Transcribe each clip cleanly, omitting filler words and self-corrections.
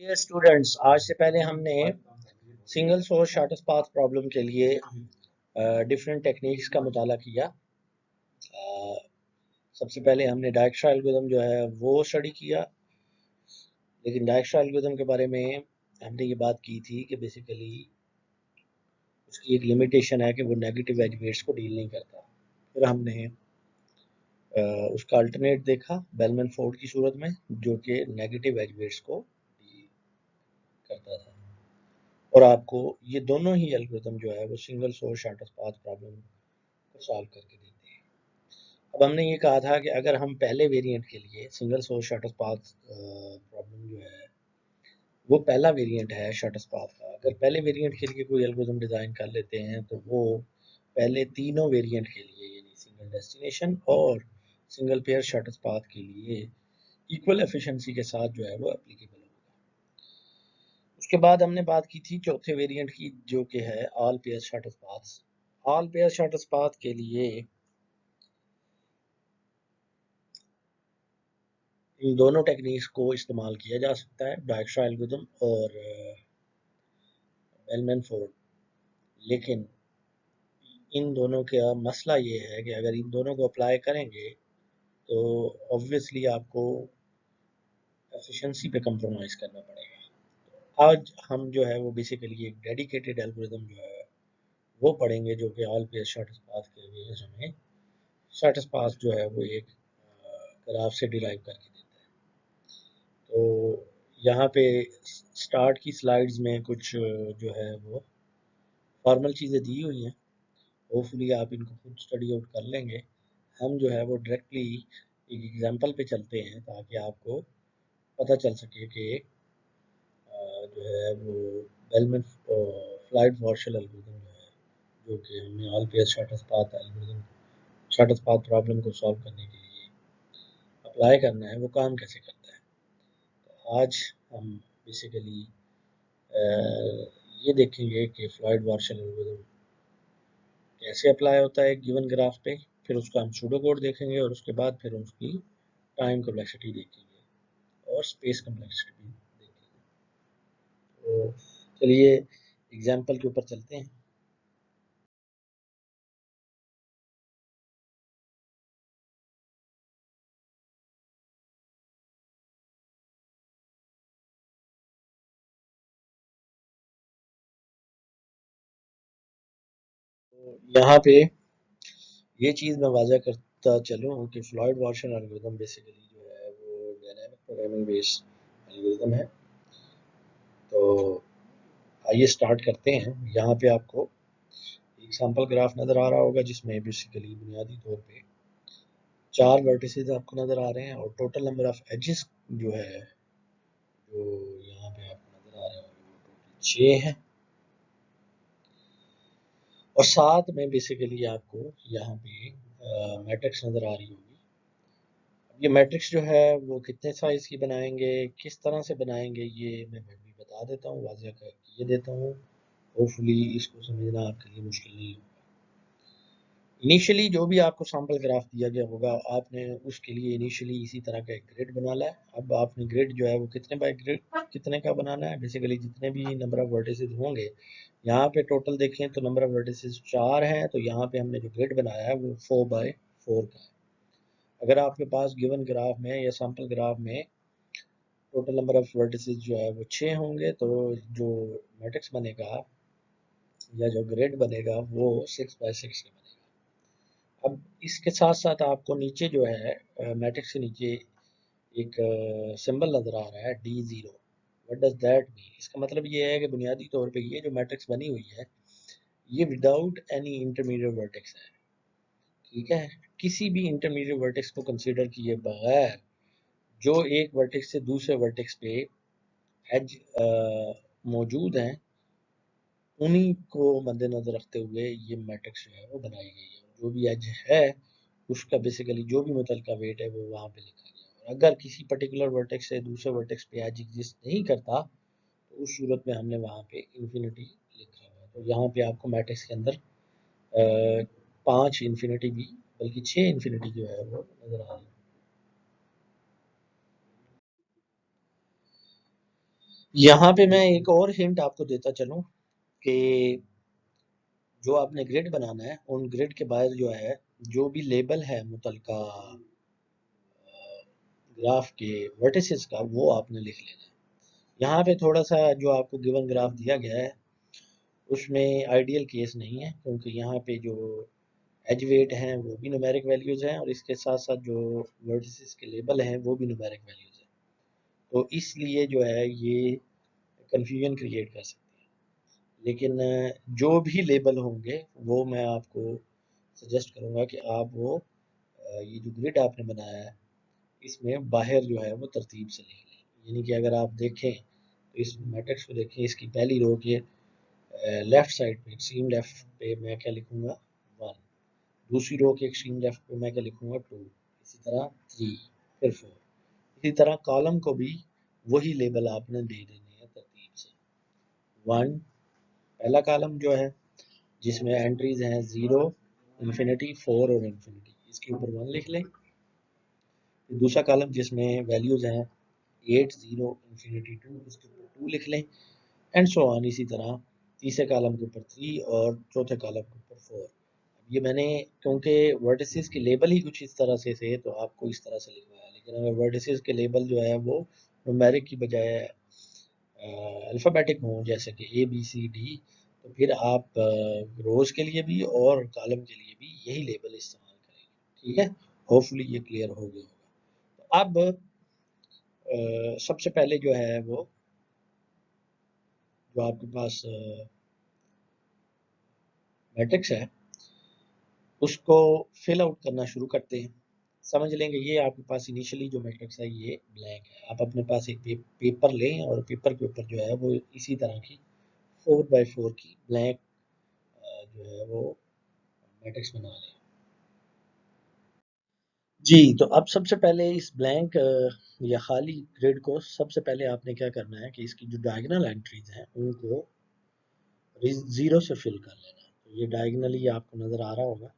Dear students, आज से पहले हमने single source shortest path problem के लिए डिफरेंट टेक्निक्स का मुताला किया। सबसे पहले हमने डायक्स्ट्रा एल्गोरिथम जो है वो स्टडी किया, लेकिन डायक्स्ट्रा एल्गोरिथम के बारे में हमने ये बात की थी कि बेसिकली उसकी एक लिमिटेशन है कि वो नेगेटिव एज वेट्स को डील नहीं करता। फिर हमने उसका अल्टरनेट देखा बेलमैन फोर्ड की सूरत में, जो कि नेगेटिव एज वेट्स को डील करता था। और आपको ये दोनों ही एल्गोरिथम जो है वो single source shortest path problem को सॉल्व करके देते हैं। अब हमने ये कहा था कि अगर हम पहले वेरिएंट के लिए single source shortest path problem जो है वो पहला वेरिएंट है शॉर्टेस्ट पाथ का, अगर पहले वेरिएंट के लिए कोई एल्गोरिथम डिज़ाइन कर लेते हैं तो वो पहले तीनों वेरिएंट के लिए यानी सिंगल डेस्टिनेशन और सिंगल पेयर शॉर्टेस्ट पाथ के लिए इक्वल एफिशिएंसी के साथ जो है वो एप्लीकेबल होगा। उसके बाद हमने बात की थी चौथे वेरिएंट की, जो कि है all pair shortest paths. All pair shortest path के लिए इन दोनों टेक्निक्स को इस्तेमाल किया जा सकता है, डायक्स्ट्रा एल्गोरिथम और बेलमैन फोर्ड। लेकिन इन दोनों का मसला ये है कि अगर इन दोनों को अप्लाई करेंगे तो ऑब्वियसली आपको एफिशिएंसी पे कंप्रोमाइज़ करना पड़ेगा। आज हम जो है वो बेसिकली एक डेडिकेटेड एल्गोरिथम जो है वो पढ़ेंगे, जो कि ऑल पेयर शॉर्टेस्ट पाथ के लिए हमें शॉर्टेस्ट पाथ जो है वो एक ग्राफ से डिराइव करके देता है। तो यहाँ पे स्टार्ट की स्लाइड्स में कुछ जो है वो फॉर्मल चीज़ें दी हुई हैं, होपफुली आप इनको खुद स्टडी आउट कर लेंगे। हम जो है वो डायरेक्टली एक एग्जांपल पे चलते हैं ताकि आपको पता चल सके कि जो है वो बेलमैन फ्लाइट वार्शल एल्गोरिथम जो है, जो कि हमने all pair shortest path algorithm shortest path problem को सॉल्व करने के लिए अप्लाई करना है, वो काम कैसे करता है। तो आज हम बेसिकली ये देखेंगे कि फ्लॉयड वार्शल एल्गोरिथम कैसे अप्लाई होता है गिवन ग्राफ पे, फिर उसका हम सूडो कोड देखेंगे और उसके बाद फिर उसकी टाइम कॉम्प्लेक्सिटी देखेंगे और स्पेस कॉम्प्लेक्सिटी भी देखेंगे। तो चलिए एग्जाम्पल के ऊपर चलते हैं। तो यहाँ पे ये चीज़ मैं वाज़ह करता चलूँ कि फ्लॉयड वार्शल एल्गोरिथम बेसिकली जो है वो डायनामिक प्रोग्रामिंग बेस्ड एल्गोरिथम है। तो आइए स्टार्ट करते हैं। यहाँ पे आपको एक सैम्पल ग्राफ नज़र आ रहा होगा जिसमें बेसिकली बुनियादी तौर पे 4 वर्टिसेस आपको नज़र आ रहे हैं और टोटल नंबर ऑफ एजेस जो है जो यहाँ पे आपको नज़र आ रहे होंगे वो टोटल 6 हैं। और साथ में बेसिकली आपको यहाँ पे मैट्रिक्स नज़र आ रही होगी। अब ये मैट्रिक्स जो है वो कितने साइज़ की बनाएंगे, किस तरह से बनाएंगे, ये मैं भी बता देता हूँ, वाज़ह कर ये देता हूँ। होपफुली इसको समझना आपके लिए मुश्किल नहीं होगा। इनिशियली जो भी आपको सैंपल ग्राफ दिया गया होगा आपने उसके लिए इनिशियली इसी तरह का एक ग्रिड बनाना है। अब आपने ग्रिड जो है वो कितने बाय ग्रिड कितने का बनाना है, बेसिकली जितने भी नंबर ऑफ वर्टिसेस होंगे। यहाँ पे टोटल देखें तो नंबर ऑफ वर्टिसेस 4 हैं, तो यहाँ पे हमने जो ग्रिड बनाया है वो 4 बाय 4 का है। अगर आपके पास गिवन ग्राफ में या सैंपल ग्राफ में टोटल नंबर ऑफ वर्टिसेस जो है वो 6 होंगे, तो जो मैट्रिक्स बनेगा या जो ग्रिड बनेगा वो 6 बाय 6 का बनेगा। अब इसके साथ साथ आपको नीचे जो है मैट्रिक्स के नीचे एक सिंबल नज़र आ रहा है D0। What does that mean? इसका मतलब ये है कि बुनियादी तौर पे ये जो मैट्रिक्स बनी हुई है ये विदाउट एनी इंटरमीडिएट वर्टेक्स है। ठीक है, किसी भी इंटरमीडिएट वर्टेक्स को कंसीडर किए बगैर जो एक वर्टेक्स से दूसरे वर्टेक्स पे एज मौजूद हैं उन्हीं को मद्देनजर रखते हुए ये मैट्रिक्स जो है वो बनाई गई है। जो भी एज है उसका बेसिकली जो भी मुतलका वेट है वो वहाँ पे लिखा गया है। और अगर किसी पर्टिकुलर वर्टेक्स से दूसरे वर्टेक्स पे एज एग्जिस्ट नहीं करता तो उस सूरत में हमने वहाँ पे इन्फिनिटी लिखा हुआ है। तो यहाँ पे आपको मैट्रिक्स के अंदर 5 इन्फिनिटी भी बल्कि 6 इन्फिनिटी जो है वो नज़र आ रही है। यहाँ पे मैं एक और हिंट आपको देता चलूँ कि जो आपने ग्रिड बनाना है उन ग्रिड के बाद जो है जो भी लेबल है मुतलका ग्राफ के वर्टिसेस का वो आपने लिख लेना है। यहाँ पे थोड़ा सा जो आपको गिवन ग्राफ दिया गया है उसमें आइडियल केस नहीं है, क्योंकि यहाँ पे जो एज वेट हैं वो भी न्यूमेरिक वैल्यूज़ हैं और इसके साथ साथ जो वर्टिसेस के लेबल हैं वो भी न्यूमेरिक वैल्यूज़ हैं। तो इसलिए जो है ये कन्फ्यूजन क्रिएट कर सकती है। लेकिन जो भी लेबल होंगे वो मैं आपको सजेस्ट करूँगा कि आप वो ये जो ग्रिड आपने बनाया है इसमें बाहर जो है वो तरतीब से लिख लें। यानी कि अगर आप देखें तो इस मैट्रिक्स को देखें, इसकी पहली रो के लेफ्ट साइड पे एक्सट्रीम लेफ्ट पे मैं क्या लिखूंगा 1, दूसरी रो के एक्सट्रीम लेफ्ट पे मैं क्या लिखूंगा 2, इसी तरह 3, फिर 4। इसी तरह कॉलम को भी वही लेबल आपने दे देने हैं तरतीब से। 1 पहला कॉलम जो है जिसमें एंट्रीज हैं 0, इंफिनिटी, 4 और इंफिनिटी, इसके ऊपर 1 लिख लें। फिर दूसरा कॉलम जिसमें वैल्यूज हैं 8, 0, इंफिनिटी 2, इसके ऊपर 2 लिख लें, एंड सो ऑन। इसी तरह तीसरे कॉलम के ऊपर 3 और चौथे कॉलम के ऊपर 4। ये मैंने क्योंकि वर्टिसेस के लेबल ही कुछ इस तरह से थे तो आपको इस तरह से लिखवाया, लेकिन अगर वर्टिसेस के लेबल जो है वो न्यूमेरिक की बजाय अल्फ़ाबेटिक हों जैसे कि ए बी सी डी, तो फिर आप रोज़ के लिए भी और कॉलम के लिए भी यही लेबल इस्तेमाल करेंगे। ठीक है, होपफुली ये क्लियर हो गया होगा। तो अब सबसे पहले जो है वो जो आपके पास मैट्रिक्स है उसको फिल आउट करना शुरू करते हैं। समझ लेंगे ये आपके पास इनिशियली जो मैट्रिक्स है ये ब्लैंक है। आप अपने पास एक पेपर लें और पेपर के ऊपर जो है वो इसी तरह की 4x4 की ब्लैंक जो है वो मैट्रिक्स बना लें। जी, तो अब सबसे पहले इस ब्लैंक या खाली ग्रिड को सबसे पहले आपने क्या करना है कि इसकी जो डायगोनल एंट्रीज हैं उनको जीरो से फिल कर लेना है। तो ये डायगोनली आपको नजर आ रहा होगा।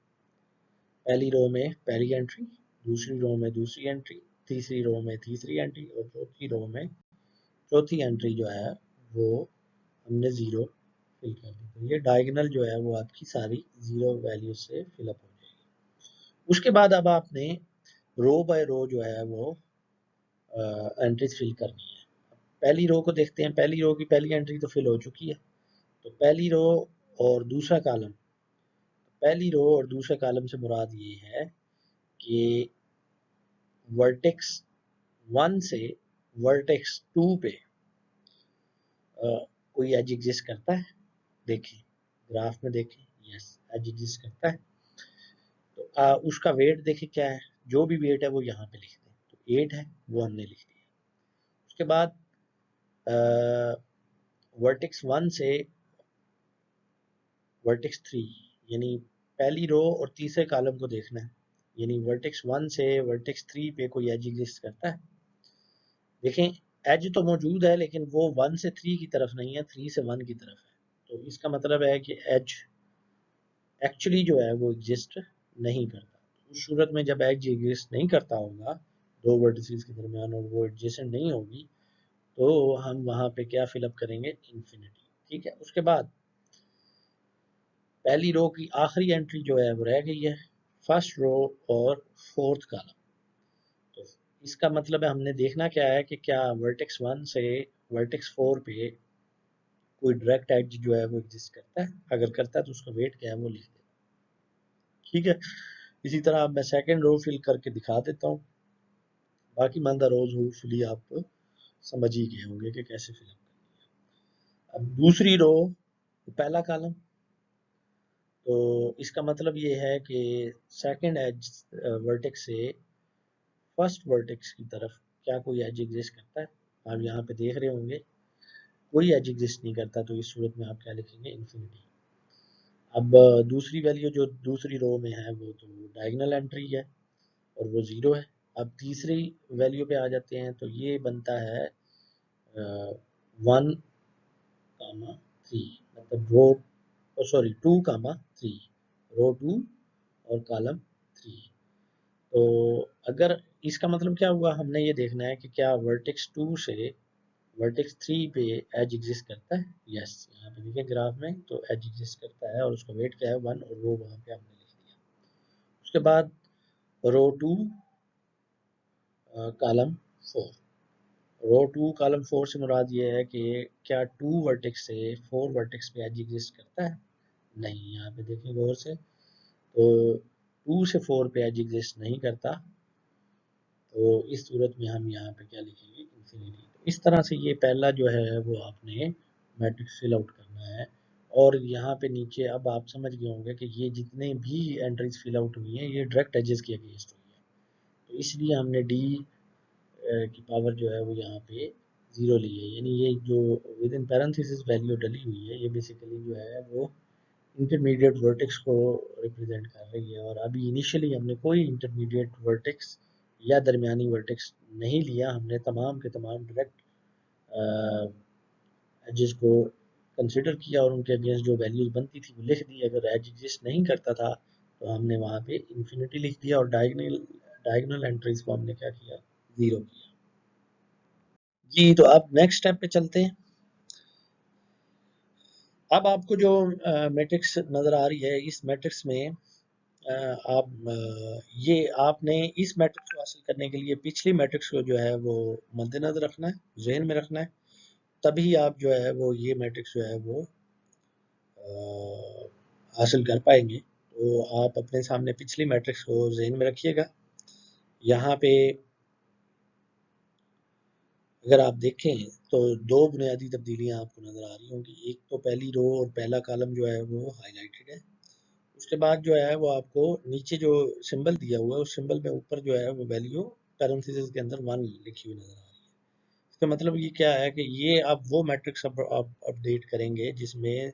पहली रो में पहली एंट्री, दूसरी रो में दूसरी एंट्री, तीसरी रो में तीसरी एंट्री और चौथी रो में चौथी एंट्री जो है वो हमने ज़ीरो फिल कर दी। तो ये डायगोनल जो है वो आपकी सारी ज़ीरो वैल्यू से फिलअप हो जाएगी। उसके बाद अब आपने रो बाय रो जो है वो एंट्रीज फिल करनी है। पहली रो को देखते हैं, पहली रो की पहली एंट्री तो फिल हो चुकी है। तो पहली रो और दूसरा कॉलम, पहली रो और दूसरे कॉलम से मुराद ये है कि वर्टेक्स 1 से वर्टेक्स 2 पे कोई एज एग्जिस्ट करता है। देखें ग्राफ में, देखें यस एज एग्जिस्ट करता है। तो उसका वेट देखें क्या है, जो भी वेट है वो यहाँ पे लिख दें। तो 8 है वो हमने लिख दिया। उसके बाद वर्टेक्स 1 से वर्टेक्स 3, यानी पहली रो और तीसरे कॉलम को देखना है। यानी वर्टेक्स 1 से वर्टेक्स 3 पे कोई एज एग्जिस्ट करता है। देखें एज तो मौजूद है लेकिन वो 1 से 3 की तरफ नहीं है, 3 से 1 की तरफ है। तो इसका मतलब है कि एज एक्चुअली जो है वो एग्जिस्ट नहीं करता। उस सूरत में जब एज एग्जिस्ट नहीं करता होगा दो वर्टिसेस के दरमियान और वो एडजेसेंट नहीं होगी तो हम वहाँ पे क्या फिलअप करेंगे, इंफिनिटी। ठीक है, उसके बाद पहली रो की आखिरी एंट्री जो है वो रह गई है, फर्स्ट रो और फोर्थ कॉलम। तो इसका मतलब है हमने देखना क्या है कि क्या वर्टेक्स 1 से वर्टेक्स 4 पे कोई डायरेक्ट एज जो है वो एग्जिस्ट करता है। अगर करता है तो उसका वेट क्या है वो लिख दें। ठीक है, इसी तरह अब मैं सेकंड रो फिल करके दिखा देता हूँ। बाकी मानदा रोज होपफुली आप समझ ही गए होंगे कि कैसे फिल करनी है। अब दूसरी रो पहला कॉलम, तो इसका मतलब ये है कि सेकंड एज वर्टेक्स से फर्स्ट वर्टेक्स की तरफ क्या कोई एज एग्जिस्ट करता है। आप यहाँ पे देख रहे होंगे कोई एज एग्जिस्ट नहीं करता, तो इस सूरत में आप क्या लिखेंगे, इंफिनिटी। अब दूसरी वैल्यू जो दूसरी रो में है वो तो डायगोनल एंट्री है और वो ज़ीरो है। अब तीसरी वैल्यू पे आ जाते हैं, तो ये बनता है 1, 3, मतलब रो सॉरी 2, 3, रो 2 और कॉलम 3। तो अगर इसका मतलब क्या हुआ, हमने ये देखना है कि क्या वर्टेक्स 2 से वर्टेक्स 3 पे एज एग्जिस्ट करता है, यस यहाँ पे देखिए ग्राफ में तो एज एग्जिस्ट करता है और उसका वेट क्या है 1 और वो वहाँ पे हमने लिख दिया। उसके बाद रो 2 कॉलम 4, रो 2 कॉलम 4 से मुराद ये है कि क्या 2 वर्टेक्स से 4 वर्टेक्स पे एज एग्जिस्ट करता है, नहीं, यहाँ पे देखिए गौर से तो 2 से 4 पे एज एग्जिस्ट नहीं करता, तो इस सूरत में हम यहाँ पे क्या लिखेंगे इंफिनिटी। तो इस तरह से ये पहला जो है वो आपने मैट्रिक्स फिल आउट करना है और यहाँ पे नीचे अब आप समझ गए होंगे कि ये जितने भी एंट्रीज फिल आउट हुई हैं ये डायरेक्ट एजेस के अगेंस्ट हुई है, तो इसलिए हमने डी की पावर जो है वो यहाँ पे 0 ली है, यानी ये जो विद इन पैरेंथेसिस वैल्यू डली हुई है ये बेसिकली जो है वो इंटरमीडिएट वर्टेक्स को रिप्रेजेंट कर रही है। और अभी इनिशियली हमने कोई इंटरमीडिएट वर्टेक्स या दरमियानी वर्टेक्स नहीं लिया, हमने तमाम के तमाम डायरेक्ट एजेस को कंसिडर किया और उनके अगेंस्ट जो वैल्यूज बनती थी वो लिख दी। अगर एज एग्जिस्ट नहीं करता था तो हमने वहाँ पे इन्फिनिटी लिख दिया और डायगोनल एंट्रीज को हमने क्या किया, 0 किया। जी तो अब नेक्स्ट स्टेप पे चलते हैं। अब आपको जो मैट्रिक्स नज़र आ रही है इस मैट्रिक्स में ये आपने इस मैट्रिक्स को हासिल करने के लिए पिछली मैट्रिक्स को जो है वो मद्देनजर रखना है, जहन में रखना है, तभी आप जो है वो ये मैट्रिक्स जो है वो हासिल कर पाएंगे। तो आप अपने सामने पिछली मैट्रिक्स को जहन में रखिएगा। यहाँ पे अगर आप देखें तो दो बुनियादी तब्दीलियाँ आपको नज़र आ रही होंगी, एक तो पहली रो और पहला कॉलम जो है वो हाईलाइटेड है, उसके बाद जो है वो आपको नीचे जो सिंबल दिया हुआ है उस सिंबल में ऊपर जो है वो वैल्यू पैरेंथेसिस के अंदर 1 लिखी हुई नज़र आ रही है। इसका मतलब ये क्या है कि ये आप वो मैट्रिक्स आप अपडेट करेंगे जिसमें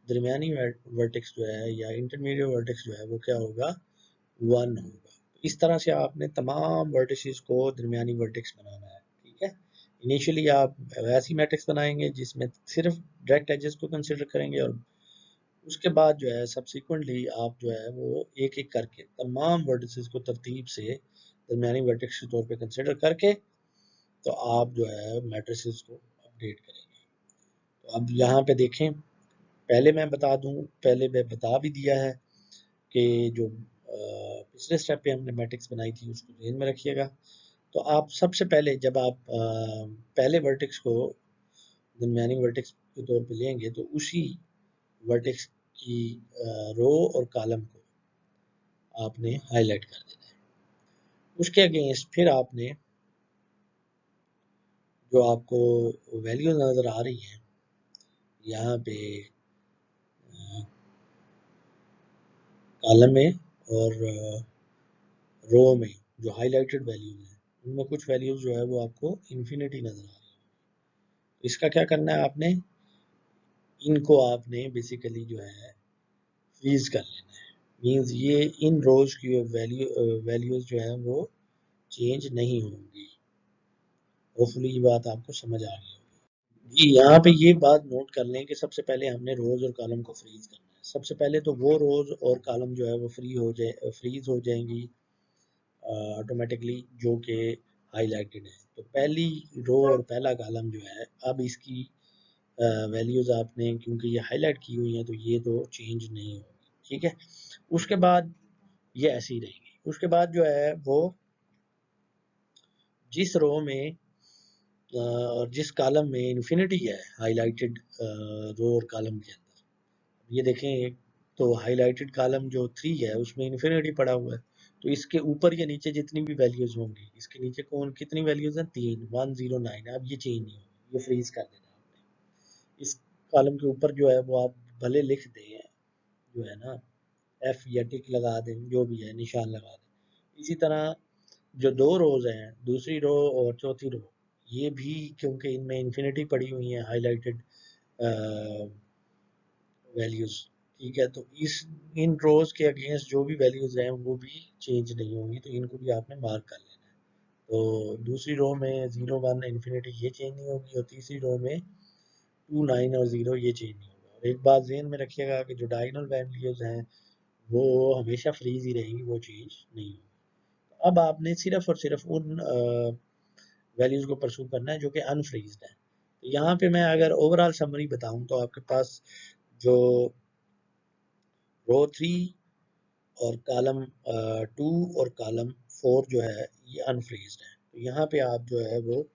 दरमियानी वर्टेक्स जो है या इंटरमीडिएट वर्टेक्स जो है वो क्या होगा, 1 होगा। इस तरह से आपने तमाम वर्टिसेस को दरमियानी वर्टेक्स बनाना है, ठीक है। इनिशियली आप वैसी मैट्रिक्स बनाएंगे जिसमें सिर्फ डायरेक्ट एजेस को कंसिडर करेंगे और उसके बाद जो है सब्सिक्वेंटली आप जो है वो एक एक करके तमाम वर्टिसेस को तरतीब से दरमियानी वर्टेक्स के तौर पे कंसिडर करके तो आप जो है मैट्रिसेस को अपडेट करेंगे। तो अब यहाँ पे देखें, पहले मैं बता दूं, पहले मैं बता भी दिया है कि जो पिछले स्टेप पे हमने मैट्रिक्स बनाई थी उसको ध्यान में रखिएगा। तो आप सबसे पहले जब आप पहले वर्टेक्स को दरमियानी वर्टेक्स के तौर पे लेंगे तो उसी वर्टेक्स की रो और कॉलम को आपने हाईलाइट कर देना है। उसके अगेंस्ट फिर आपने जो आपको वैल्यू नज़र आ रही है यहाँ पे कॉलम में और रो में जो हाईलाइटेड वैल्यूज हैं उनमें कुछ वैल्यूज जो है वो आपको इन्फिनिटी नज़र आ रही है। इसका क्या करना है, आपने इनको आपने बेसिकली जो है फ्रीज कर लेना है, मींस ये इन रोज की वैल्यूज जो है वो चेंज नहीं होंगी। होपफुली ये बात आपको समझ आ गई होगी। जी यहाँ पे ये बात नोट कर लें कि सबसे पहले हमने रोज और कॉलम को फ्रीज करना है। सबसे पहले तो वो रोज और कॉलम जो है वो फ्रीज हो जाएंगी ऑटोमेटिकली जो कि हाईलाइटेड है। तो पहली रो और पहला कॉलम जो है अब इसकी वैल्यूज आपने क्योंकि ये हाईलाइट की हुई हैं तो ये तो चेंज नहीं होगी, ठीक है। उसके बाद ये ऐसी ही रहेगी। उसके बाद जो है वो जिस रो में और जिस कॉलम में इन्फिनिटी है हाईलाइटेड रो और कॉलम के अंदर, ये देखें एक तो हाईलाइटेड कॉलम जो 3 है उसमें इन्फिनिटी पड़ा हुआ है, तो इसके ऊपर या नीचे जितनी भी वैल्यूज होंगी इसके नीचे कौन कितनी वैल्यूज हैं, 3 109। अब ये चेंज नहीं होगी, ये फ्रीज कर देना आपने। इस कॉलम के ऊपर जो है वो आप भले लिख दें जो है ना एफ या टिक लगा दें, जो भी है निशान लगा दें। इसी तरह जो दो रोज हैं दूसरी रो और चौथी रो ये भी क्योंकि इनमें इन्फिनिटी पड़ी हुई है हाईलाइटेड वैल्यूज, ठीक है, तो इस इन रोज के अगेंस्ट जो भी वैल्यूज हैं वो भी चेंज नहीं होंगी, तो इनको भी आपने मार्क कर लेना है। तो दूसरी रो में 0 1 इन्फिनिटी ये चेंज नहीं होगी और तीसरी रो में 2 9 और 0 ये चेंज नहीं होगा। और एक बात ज़हन में रखिएगा कि जो डायगोनल वैल्यूज हैं वो हमेशा फ्रीज ही रहेंगी, वो चेंज नहीं होगी। अब आपने सिर्फ और सिर्फ उन वैल्यूज को परस्यू करना है जो कि अनफ्रीज्ड है। यहाँ पे मैं अगर ओवरऑल समरी बताऊं तो आपके पास जो रो 3 और कॉलम 2 और कॉलम 4 जो है ये अनफ्रीज्ड है, तो यहाँ पे आप जो है वो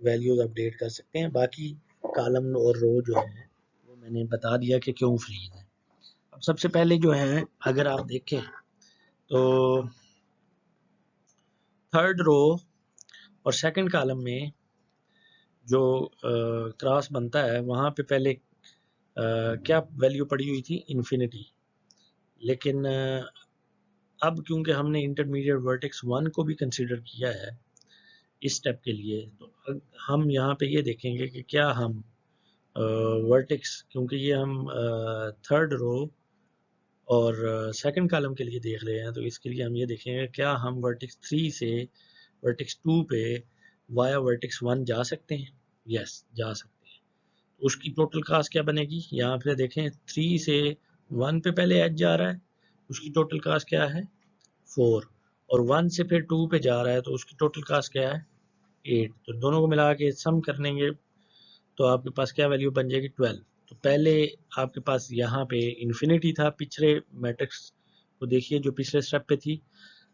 वैल्यूज अपडेट कर सकते हैं। बाकी कॉलम और रो जो है वो मैंने बता दिया कि क्यों फ्रीज है। अब सबसे पहले जो है अगर आप देखें तो थर्ड रो और सेकंड कॉलम में जो क्रॉस बनता है वहाँ पे पहले क्या वैल्यू पड़ी हुई थी, इन्फिनिटी। लेकिन अब क्योंकि हमने इंटरमीडिएट वर्टेक्स 1 को भी कंसीडर किया है इस स्टेप के लिए, तो हम यहाँ पे ये देखेंगे कि क्या हम वर्टेक्स, क्योंकि ये हम थर्ड रो और सेकंड कॉलम के लिए देख रहे हैं, तो इसके लिए हम ये देखेंगे क्या हम वर्टेक्स 3 से वर्टेक्स 2 पे वाया वर्टेक्स 1 जा सकते हैं। यस, जा सकते हैं। तो उसकी टोटल कास्ट क्या बनेगी, यहाँ पे देखें 3 से 1 पे पहले एज जा रहा है, उसकी टोटल कास्ट क्या है 4, और 1 से फिर 2 पे जा रहा है तो उसकी टोटल कास्ट क्या है 8। तो दोनों को मिला के सम करेंगे तो आपके पास क्या वैल्यू बन जाएगी 12। तो पहले आपके पास यहाँ पे इन्फिनिटी था, पिछले मैट्रिक्स को देखिए जो पिछले स्टेप पे थी।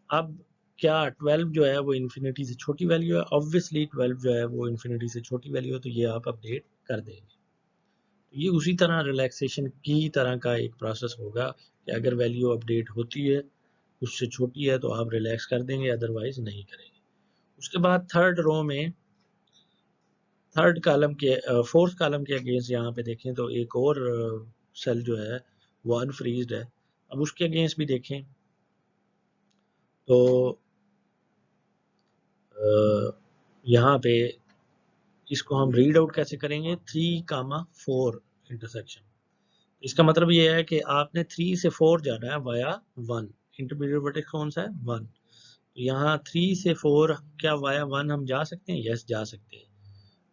अब क्या 12 जो है वो इन्फिनिटी से छोटी वैल्यू है, ऑब्वियसली 12 जो है वो इन्फिनिटी से छोटी वैल्यू है, तो ये आप अपडेट कर देंगे। तो ये उसी तरह रिलैक्सेशन की तरह का एक प्रोसेस होगा कि अगर वैल्यू अपडेट होती है उससे छोटी है तो आप रिलैक्स कर देंगे, अदरवाइज नहीं करेंगे। उसके बाद थर्ड रो में थर्ड कॉलम के फोर्थ कॉलम के अगेंस्ट यहाँ पे देखें तो एक और सेल जो है वो अनफ्रीज्ड है। अब उसके अगेंस्ट भी देखें तो यहाँ पे इसको हम रीड आउट कैसे करेंगे, 3, 4 इंटरसेक्शन। इसका मतलब ये है कि आपने 3 से 4 जाना है वाया 1। इंटरमीडिएट वर्टेक्स कौन सा है 1, तो यहाँ 3 से 4 क्या वाया 1 हम जा सकते हैं, यस जा सकते हैं।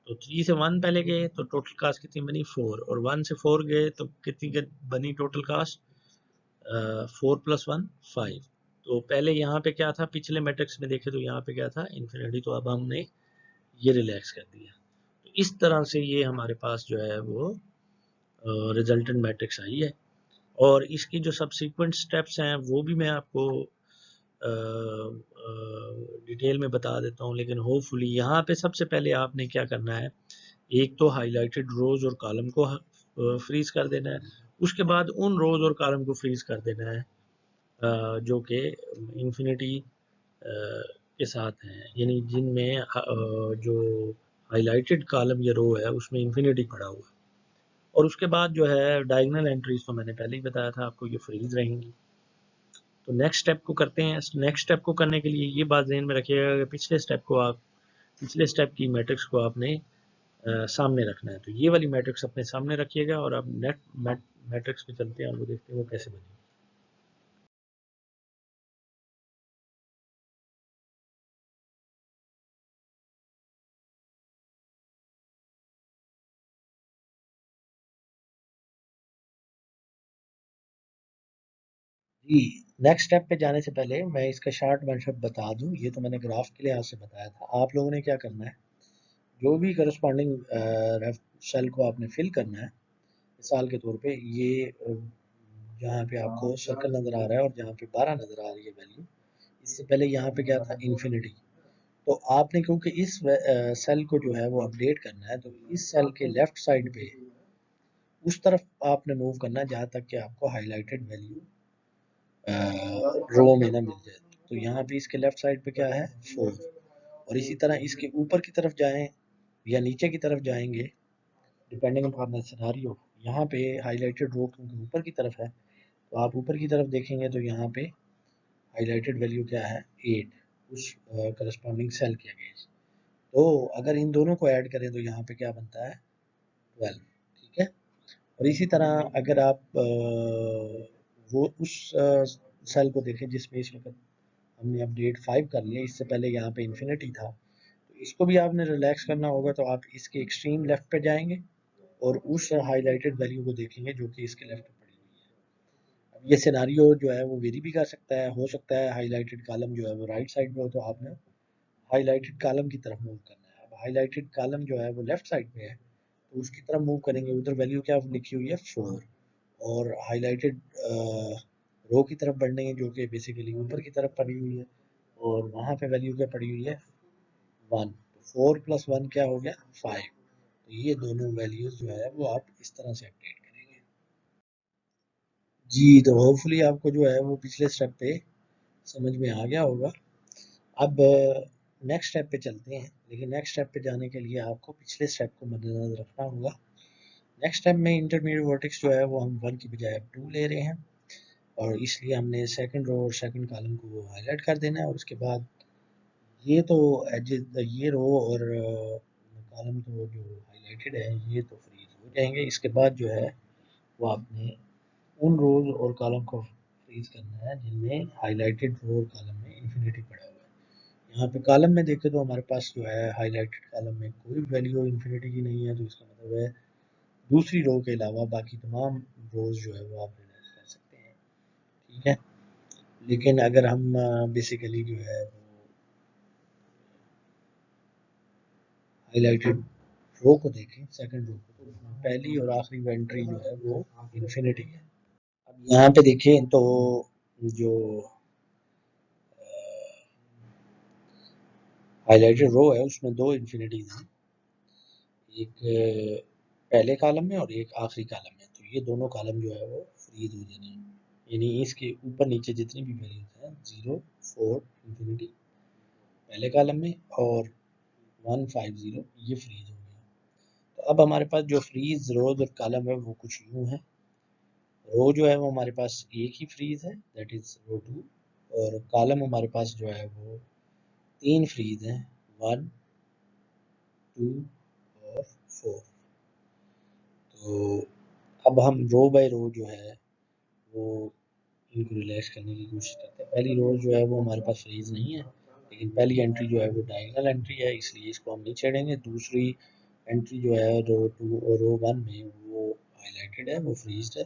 तो 3 से 1 पहले गए तो टोटल कास्ट कितनी बनी 4, और 1 से 4 गए तो कितनी बनी टोटल कास्ट 4 + 1 5। तो पहले यहाँ पे क्या था, पिछले मैट्रिक्स में देखे तो यहाँ पे क्या था इन्फिनिटी, तो अब हमने ये रिलैक्स कर दिया। तो इस तरह से ये हमारे पास जो है वो रिजल्टेंट मैट्रिक्स आई है। और इसकी जो सब्सिक्वेंट स्टेप्स हैं वो भी मैं आपको डिटेल में बता देता हूँ, लेकिन होपफुली यहाँ पे सबसे पहले आपने क्या करना है, एक तो हाईलाइटेड रोज और कॉलम को फ्रीज कर देना है, उसके बाद उन रोज और कॉलम को फ्रीज कर देना है जो कि इन्फिनिटी के साथ हैं, यानी जिनमें जो हाईलाइटेड कॉलम या रो है उसमें इन्फिनिटी पड़ा हुआ है। और उसके बाद जो है डायगोनल एंट्रीज तो मैंने पहले ही बताया था आपको, ये फ्रीज रहेंगी। तो नेक्स्ट स्टेप को करते हैं। नेक्स्ट स्टेप को करने के लिए ये बात ध्यान में रखिएगा कि पिछले स्टेप की मैट्रिक्स को आपने सामने रखना है। तो ये वाली मैट्रिक्स अपने सामने रखिएगा और अब मैट्रिक्स पे चलते हैं और वो देखते हैं वो कैसे बनेगी। जी, नेक्स्ट स्टेप पे जाने से पहले मैं इसका शॉर्ट वर्कशॉप बता दूं। ये तो मैंने ग्राफ के लिहाज से बताया था। आप लोगों ने क्या करना है, जो भी करस्पॉन्डिंग सेल को आपने फिल करना है, मिसाल के तौर पे ये जहाँ पे आपको सर्कल नज़र आ रहा है और जहाँ पे 12 नज़र आ रही है वैल्यू, इससे पहले यहाँ पे क्या था इन्फिनिटी। तो आपने क्योंकि इस सेल को जो है वो अपडेट करना है, तो इस सेल के लेफ्ट साइड पे उस तरफ आपने मूव करना है जहाँ तक कि आपको हाईलाइटेड वैल्यू रो में ना मिल जाए। तो यहाँ पे इसके लेफ्ट साइड पे क्या है 4, और इसी तरह इसके ऊपर की तरफ जाएं या नीचे की तरफ जाएंगे डिपेंडिंग अपॉन द सिनेरियो। यहाँ पे हाईलाइटेड रो क्योंकि ऊपर की तरफ है, तो आप ऊपर की तरफ देखेंगे तो यहाँ पे हाईलाइटेड वैल्यू क्या है 8, उस करस्पॉन्डिंग सेल के अगेंस्ट। तो अगर इन दोनों को ऐड करें तो यहाँ पे क्या बनता है 12। ठीक है। और इसी तरह अगर आप वो उस सेल को देखें जिसमें इस वक्त हमने अपडेट 5 कर लिया, इससे पहले यहाँ पे इन्फिनिटी था, तो इसको भी आपने रिलैक्स करना होगा। तो आप इसके एक्सट्रीम लेफ्ट पे जाएंगे और उस हाईलाइटेड वैल्यू को देखेंगे जो कि इसके लेफ्ट पे पड़ी हुई है। अब ये सिनारियो जो है वो वेरी भी कर सकता है, हो सकता है हाईलाइटेड कॉलम जो है वो राइट साइड में हो, तो आपने हाईलाइटेड कॉलम की तरफ मूव करना है। अब हाईलाइटेड कॉलम जो है वो लेफ्ट साइड पे है, तो उसकी तरफ मूव करेंगे, उधर वैल्यू क्या लिखी हुई है 4, और हाईलाइटेड रो की तरफ बढ़ेंगे जो कि बेसिकली ऊपर की तरफ पड़ी हुई है, और वहाँ पे वैल्यू क्या पड़ी हुई है 1। 4 + 1 क्या हो गया 5। तो ये दोनों वैल्यूज जो है वो आप इस तरह से अपडेट करेंगे। जी, तो होपफुली आपको जो है वो पिछले स्टेप पे समझ में आ गया होगा। अब नेक्स्ट स्टेप पे चलते हैं, लेकिन नेक्स्ट स्टेप पे जाने के लिए आपको पिछले स्टेप को मद्देनजर रखना होगा। नेक्स्ट स्टेप में इंटरमीडिएट वर्टेक्स जो है वो हम 1 की बजाय अब 2 ले रहे हैं, और इसलिए हमने सेकंड रो और सेकंड कॉलम को हाईलाइट कर देना है, और उसके बाद ये तो एजेस, ये रो और कॉलम तो जो हाईलाइटेड है ये तो फ्रीज हो जाएंगे। इसके बाद जो है वो आपने उन रोज और कॉलम को फ्रीज करना है जिनमें हाईलाइटेड रो और कॉलम में इंफिनिटी पड़ा हुआ है। यहाँ पे कॉलम में देखें तो हमारे पास जो है हाईलाइटेड कॉलम में कोई वैल्यू इंफिनिटी की नहीं है, तो इसका मतलब है दूसरी रो के अलावा बाकी तमाम रोज जो है वो आप रिलाइज कर सकते हैं। ठीक है, लेकिन अगर हम बेसिकली जो है वो हाईलाइटेड रो को देखें, सेकंड रो को, तो पहली और आखिरी एंट्री जो है वो इंफिनिटी है। अब यहाँ पे देखें तो जो हाईलाइटेड रो है उसमें दो इंफिनिटीज हैं, एक पहले कॉलम में और एक आखिरी कॉलम में। तो ये दोनों कॉलम जो है वो फ्रीज हो जाने हैं, यानी इसके ऊपर नीचे जितनी भी वैल्यूज हैं 0, 4, इंफिनिटी पहले कॉलम में, और 1, 5, 0 ये फ्रीज हो गया। तो अब हमारे पास जो फ्रीज रोज और कॉलम है वो कुछ यूँ है। रो जो है वो हमारे पास एक ही फ्रीज है, दैट इज रो 2, और कॉलम हमारे पास जो है वो 3 फ्रीज हैं, 1, 2 और 4। तो अब हम रो बाय रो जो है वो इनको रिलैक्स करने की कोशिश करते हैं। पहली रो जो है वो हमारे पास फ्रीज नहीं है, लेकिन पहली एंट्री जो है वो डायगोनल एंट्री है, इसलिए इसको हम नहीं छेड़ेंगे। दूसरी एंट्री जो है रो 2 और रो 1 में वो हाईलाइटेड है, वो फ्रीज्ड है।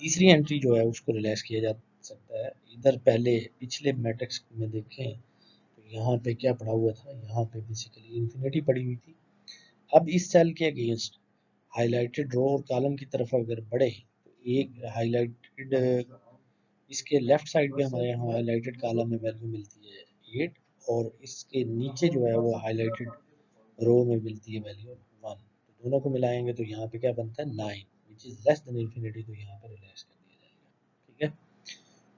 तीसरी एंट्री जो है उसको रिलैक्स किया जा सकता है। इधर पहले पिछले मैट्रिक्स में देखें तो यहाँ पे क्या पड़ा हुआ था, यहाँ पे बेसिकली इंफिनिटी पड़ी हुई थी। अब इस सेल के अगेंस्ट हाईलाइटेड रो और कॉलम की तरफ अगर बढ़े तो एक हाईलाइटेड, इसके लेफ्ट साइड पे हमारे यहाँ हाईलाइटेड कॉलम में वैल्यू मिलती है 8, और इसके नीचे जो है वो हाईलाइटेड रो में मिलती है वैल्यू 1। तो दोनों को मिलाएंगे तो यहाँ पे क्या बनता है 9, which is less than infinity, तो यहाँ पे रिलैक्स कर दिया जाएगा। ठीक है,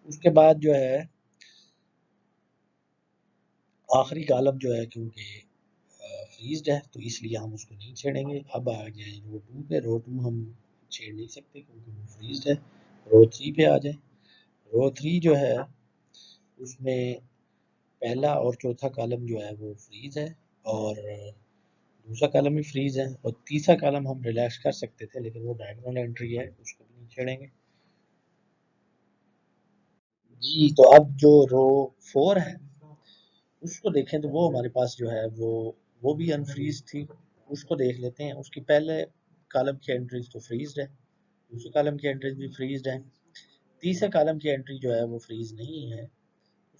उसके बाद जो है आखिरी कॉलम जो है क्योंकि फ्रीज्ड है तो इसलिए हम उसको नहीं छेड़ेंगे। अब आ जाए रो 2 पे, रो 2 हम छेड़ नहीं सकते क्योंकि वो फ्रीज्ड है। रो 3 पे आ जाए, रो 3 जो है उसमें पहला और चौथा कॉलम जो है वो फ्रीज है, और दूसरा कॉलम भी फ्रीज है, और तीसरा कॉलम हम रिलैक्स कर सकते थे लेकिन वो डायगोनल एंट्री है, उसको भी नहीं छेड़ेंगे। जी, तो अब जो रो 4 है उसको देखें तो वो हमारे पास जो है वो भी अनफ्रीज थी। उसको देख लेते हैं, उसकी पहले कॉलम की एंट्रीज तो फ्रीज्ड है, दूसरे कॉलम की एंट्रीज भी फ्रीज्ड है, तीसरे कॉलम की एंट्री जो है वो फ्रीज नहीं है।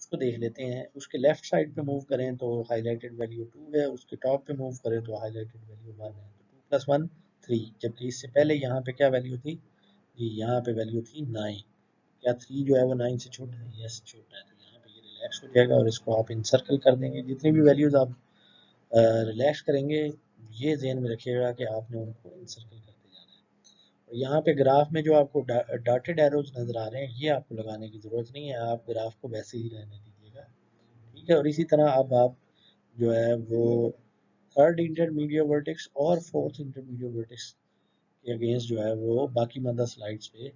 उसको देख लेते हैं, उसके लेफ्ट साइड पे मूव करें तो हाईलाइटेड वैल्यू 2 है, उसके टॉप पे मूव करें तो हाईलाइटेड वैल्यू 1 है, तो 2 + 1 3, जबकि इससे पहले यहाँ पे क्या वैल्यू थी जी, यहाँ पे वैल्यू थी 9। क्या 3 जो है वो 9 से छोटा है? यस छोटा है, तो यहाँ पे ये रिलैक्स हो जाएगा और इसको आप इंसर्कल कर देंगे। जितनी भी वैल्यूज आप रिलैक्स करेंगे ये ध्यान में रखिएगा कि आपने उनको इंसर्कल करते जाना है। और यहाँ पे ग्राफ में जो आपको डॉटेड एरोज नजर आ रहे हैं ये आपको लगाने की जरूरत नहीं है, आप ग्राफ को वैसे ही रहने दीजिएगा। ठीक है, और इसी तरह अब आप जो है वो थर्ड इंटरमीडिएट वर्टेक्स और फोर्थ इंटरमीडिएट वर्टेक्स के अगेंस्ट जो है वो बाकी मदर स्लाइड्स पे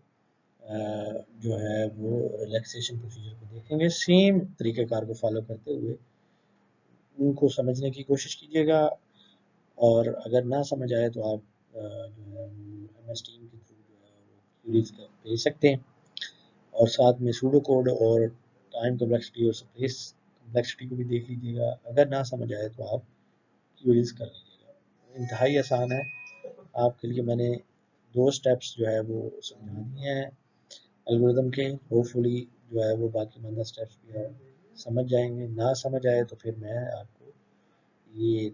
जो है वो रिलैक्सेशन प्रोसीजर को देखेंगे, सेम तरीक़ेकार को फॉलो करते हुए उनको समझने की कोशिश कीजिएगा। और अगर ना समझ आए तो आप जो है MS टीम के थ्रू जो है वो क्यूरीज भेज सकते हैं, और साथ में सूडो कोड और टाइम कम्प्लेक्सिटी और स्पेस कम्प्लेक्सिटी को भी देख लीजिएगा। अगर ना समझ आए तो आप क्यूरीज कर लीजिएगा, इंतहाई आसान है। आपके लिए मैंने 2 स्टेप्स जो है वो समझा दिए हैं एल्गोरिदम के, होपफुली जो है वो बाकी मंदा स्टेप्स भी आप समझ जाएंगे। ना समझ आए तो फिर मैं आपको ये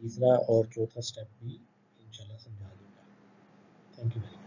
तीसरा और चौथा स्टेप भी इंशाल्लाह समझा दूंगा। Thank you very much.